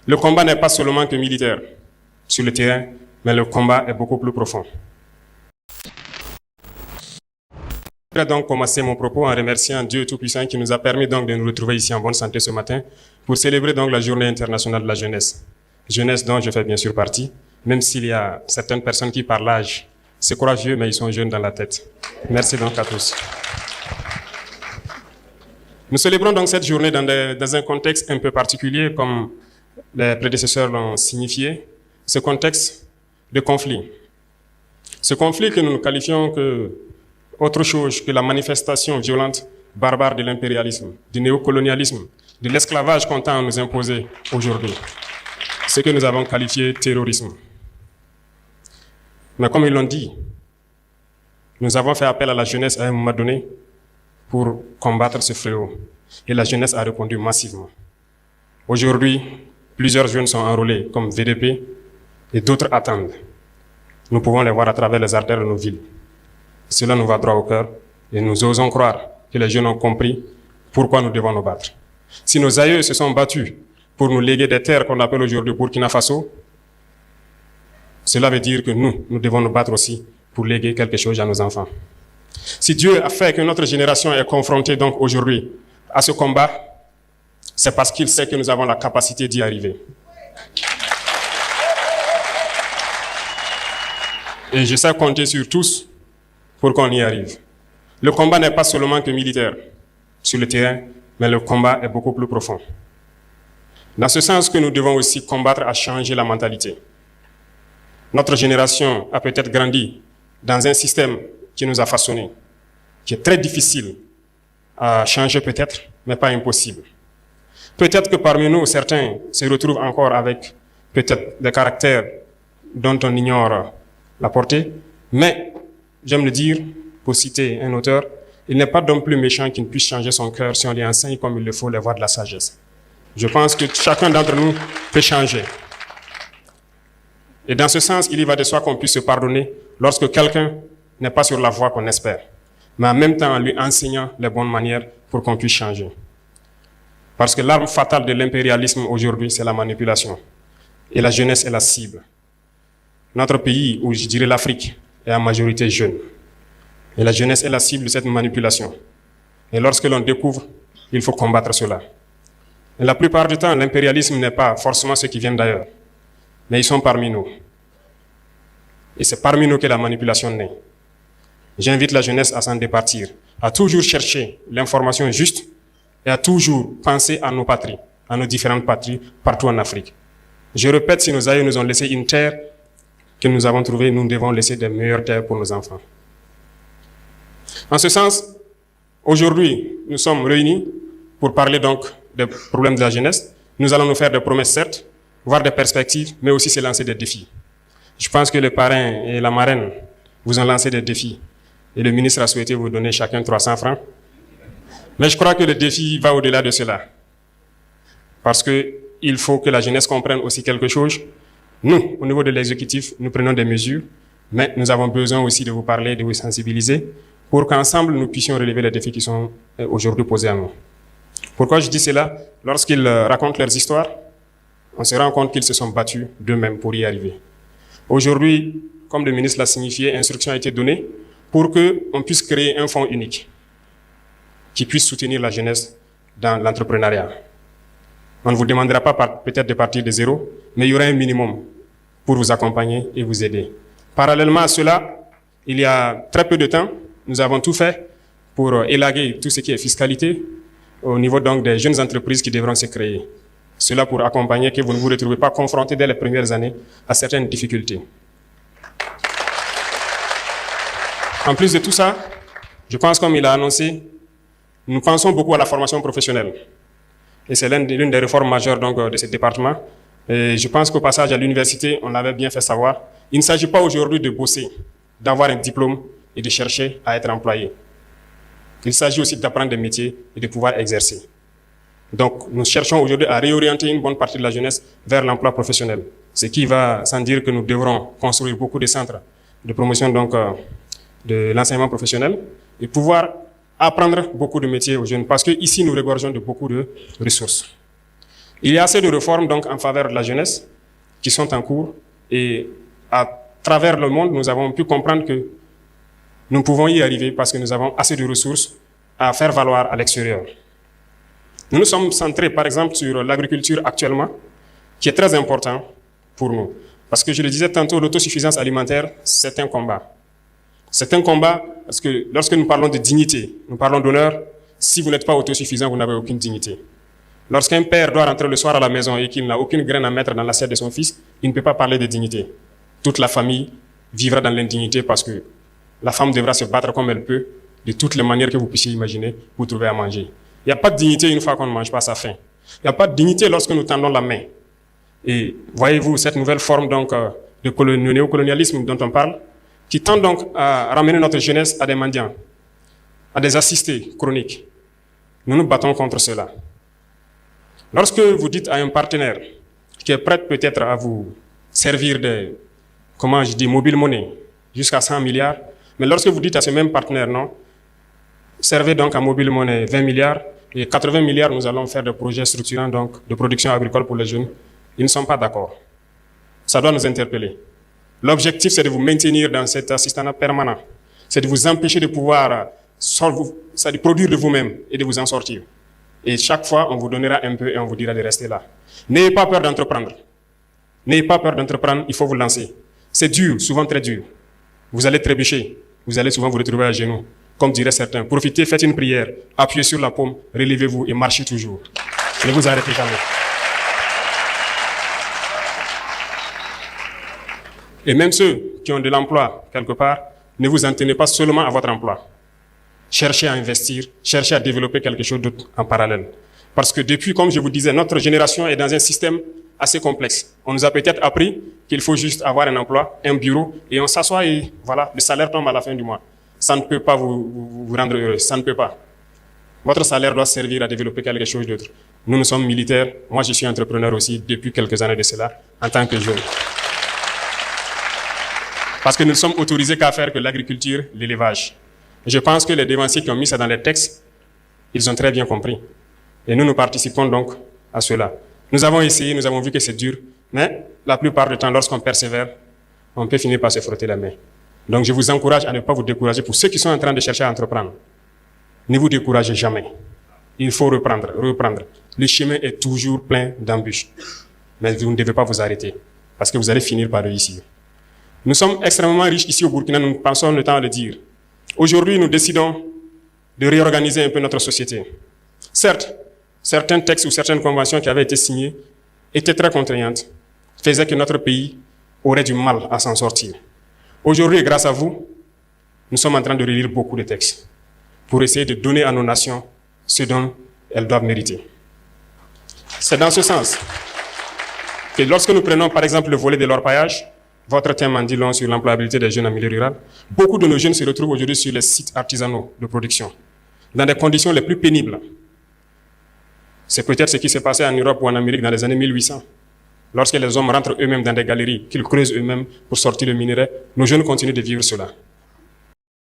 Le combat n'est pas seulement que militaire sur le terrain, mais le combat est beaucoup plus profond. Je vais donc commencer mon propos en remerciant Dieu Tout-Puissant qui nous a permis donc de nous retrouver ici en bonne santé ce matin pour célébrer donc la Journée internationale de la jeunesse. Jeunesse dont je fais bien sûr partie, même s'il y a certaines personnes qui par l'âge se croient vieux, mais ils sont jeunes dans la tête. Merci donc à tous. Nous célébrons donc cette journée dans un contexte un peu particulier, comme les prédécesseurs l'ont signifié, ce contexte de conflit. Ce conflit que nous qualifions que autre chose que la manifestation violente, barbare de l'impérialisme, du néocolonialisme, de l'esclavage qu'on tend à nous imposer aujourd'hui. Ce que nous avons qualifié de terrorisme. Mais comme ils l'ont dit, nous avons fait appel à la jeunesse à un moment donné pour combattre ce fléau. Et la jeunesse a répondu massivement. Aujourd'hui, plusieurs jeunes sont enrôlés comme VDP et d'autres attendent. Nous pouvons les voir à travers les artères de nos villes. Cela nous va droit au cœur et nous osons croire que les jeunes ont compris pourquoi nous devons nous battre. Si nos aïeux se sont battus pour nous léguer des terres qu'on appelle aujourd'hui Burkina Faso, cela veut dire que nous devons nous battre aussi pour léguer quelque chose à nos enfants. Si Dieu a fait que notre génération est confrontée donc aujourd'hui à ce combat, c'est parce qu'il sait que nous avons la capacité d'y arriver. Et je sais compter sur tous pour qu'on y arrive. Le combat n'est pas seulement que militaire sur le terrain, mais le combat est beaucoup plus profond. Dans ce sens que nous devons aussi combattre à changer la mentalité. Notre génération a peut-être grandi dans un système qui nous a façonnés, qui est très difficile à changer peut-être, mais pas impossible. Peut-être que parmi nous, certains se retrouvent encore avec peut-être des caractères dont on ignore la portée, mais j'aime le dire, pour citer un auteur, il n'est pas d'homme plus méchant qui ne puisse changer son cœur si on lui enseigne comme il le faut les voies de la sagesse. Je pense que chacun d'entre nous peut changer. Et dans ce sens, il y va de soi qu'on puisse se pardonner lorsque quelqu'un n'est pas sur la voie qu'on espère, mais en même temps en lui enseignant les bonnes manières pour qu'on puisse changer. Parce que l'arme fatale de l'impérialisme aujourd'hui, c'est la manipulation. Et la jeunesse est la cible. Notre pays, ou je dirais l'Afrique, est en majorité jeune. Et la jeunesse est la cible de cette manipulation. Et lorsque l'on découvre, il faut combattre cela. Et la plupart du temps, l'impérialisme n'est pas forcément ceux qui viennent d'ailleurs, mais ils sont parmi nous. Et c'est parmi nous que la manipulation naît. J'invite la jeunesse à s'en départir, à toujours chercher l'information juste et à toujours penser à nos patries, à nos différentes patries partout en Afrique. Je répète, si nos aïeux nous ont laissé une terre que nous avons trouvée, nous devons laisser de meilleures terres pour nos enfants. En ce sens, aujourd'hui, nous sommes réunis pour parler donc des problèmes de la jeunesse. Nous allons nous faire des promesses, certes, voir des perspectives, mais aussi se lancer des défis. Je pense que le parrain et la marraine vous ont lancé des défis. Et le ministre a souhaité vous donner chacun 300 francs. Mais je crois que le défi va au-delà de cela. Parce qu'il faut que la jeunesse comprenne aussi quelque chose. Nous, au niveau de l'exécutif, nous prenons des mesures, mais nous avons besoin aussi de vous parler, de vous sensibiliser, pour qu'ensemble nous puissions relever les défis qui sont aujourd'hui posés à nous. Pourquoi je dis cela? Lorsqu'ils racontent leurs histoires, on se rend compte qu'ils se sont battus d'eux-mêmes pour y arriver. Aujourd'hui, comme le ministre l'a signifié, instruction a été donnée pour qu'on puisse créer un fonds unique qui puisse soutenir la jeunesse dans l'entrepreneuriat. On ne vous demandera pas peut-être de partir de zéro, mais il y aura un minimum pour vous accompagner et vous aider. Parallèlement à cela, il y a très peu de temps, nous avons tout fait pour élaguer tout ce qui est fiscalité au niveau donc des jeunes entreprises qui devront se créer. Cela pour accompagner que vous ne vous retrouvez pas confrontés dès les premières années à certaines difficultés. En plus de tout ça, je pense comme il a annoncé, nous pensons beaucoup à la formation professionnelle. Et c'est l'une des réformes majeures donc, de ce département. Et je pense qu'au passage à l'université, on l'avait bien fait savoir. Il ne s'agit pas aujourd'hui de bosser, d'avoir un diplôme et de chercher à être employé. Il s'agit aussi d'apprendre des métiers et de pouvoir exercer. Donc, nous cherchons aujourd'hui à réorienter une bonne partie de la jeunesse vers l'emploi professionnel. Ce qui va sans dire que nous devrons construire beaucoup de centres de promotion donc, de l'enseignement professionnel et pouvoir apprendre beaucoup de métiers aux jeunes parce que ici nous regorgeons de beaucoup de ressources. Il y a assez de réformes donc en faveur de la jeunesse qui sont en cours et à travers le monde, nous avons pu comprendre que nous pouvons y arriver parce que nous avons assez de ressources à faire valoir à l'extérieur. Nous nous sommes centrés par exemple sur l'agriculture actuellement, qui est très important pour nous. Parce que je le disais tantôt, l'autosuffisance alimentaire, c'est un combat. C'est un combat parce que lorsque nous parlons de dignité, nous parlons d'honneur, si vous n'êtes pas autosuffisant, vous n'avez aucune dignité. Lorsqu'un père doit rentrer le soir à la maison et qu'il n'a aucune graine à mettre dans l'assiette de son fils, il ne peut pas parler de dignité. Toute la famille vivra dans l'indignité parce que la femme devra se battre comme elle peut, de toutes les manières que vous puissiez imaginer, pour trouver à manger. Il n'y a pas de dignité une fois qu'on ne mange pas sa faim. Il n'y a pas de dignité lorsque nous tendons la main. Et voyez-vous cette nouvelle forme donc de néocolonialisme dont on parle, qui tend donc à ramener notre jeunesse à des mendiants, à des assistés chroniques. Nous nous battons contre cela. Lorsque vous dites à un partenaire qui est prêt peut-être à vous servir des, mobile money jusqu'à 100 milliards, mais lorsque vous dites à ce même partenaire, non, servez donc à mobile money 20 milliards et 80 milliards, nous allons faire des projets structurants donc de production agricole pour les jeunes, ils ne sont pas d'accord. Ça doit nous interpeller. L'objectif, c'est de vous maintenir dans cet assistanat permanent. C'est de vous empêcher de pouvoir produire de vous-même et de vous en sortir. Et chaque fois, on vous donnera un peu et on vous dira de rester là. N'ayez pas peur d'entreprendre. N'ayez pas peur d'entreprendre, il faut vous lancer. C'est dur, souvent très dur. Vous allez trébucher. Vous allez souvent vous retrouver à genoux. Comme diraient certains, profitez, faites une prière, appuyez sur la paume, relevez-vous et marchez toujours. Ne vous arrêtez jamais. Et même ceux qui ont de l'emploi quelque part, ne vous en tenez pas seulement à votre emploi. Cherchez à investir, cherchez à développer quelque chose d'autre en parallèle. Parce que depuis, comme je vous disais, notre génération est dans un système assez complexe. On nous a peut-être appris qu'il faut juste avoir un emploi, un bureau, et on s'assoit et voilà, le salaire tombe à la fin du mois. Ça ne peut pas vous rendre heureux, ça ne peut pas. Votre salaire doit servir à développer quelque chose d'autre. Nous sommes militaires, moi je suis entrepreneur aussi depuis quelques années de cela, en tant que jeune. Parce que nous ne sommes autorisés qu'à faire que l'agriculture, l'élevage. Je pense que les dévanciers qui ont mis ça dans les textes, ils ont très bien compris. Et nous participons donc à cela. Nous avons essayé, nous avons vu que c'est dur, mais la plupart du temps, lorsqu'on persévère, on peut finir par se frotter la main. Donc je vous encourage à ne pas vous décourager. Pour ceux qui sont en train de chercher à entreprendre, ne vous découragez jamais. Il faut reprendre. Le chemin est toujours plein d'embûches. Mais vous ne devez pas vous arrêter, parce que vous allez finir par réussir. Nous sommes extrêmement riches ici au Burkina, nous passons le temps à le dire. Aujourd'hui, nous décidons de réorganiser un peu notre société. Certes, certains textes ou certaines conventions qui avaient été signées étaient très contraignantes, faisaient que notre pays aurait du mal à s'en sortir. Aujourd'hui, grâce à vous, nous sommes en train de relire beaucoup de textes pour essayer de donner à nos nations ce dont elles doivent mériter. C'est dans ce sens que lorsque nous prenons par exemple le volet de l'orpaillage, votre thème en dit long sur l'employabilité des jeunes en milieu rural, beaucoup de nos jeunes se retrouvent aujourd'hui sur les sites artisanaux de production, dans des conditions les plus pénibles. C'est peut-être ce qui s'est passé en Europe ou en Amérique dans les années 1800. Lorsque les hommes rentrent eux-mêmes dans des galeries, qu'ils creusent eux-mêmes pour sortir le minerai, nos jeunes continuent de vivre cela.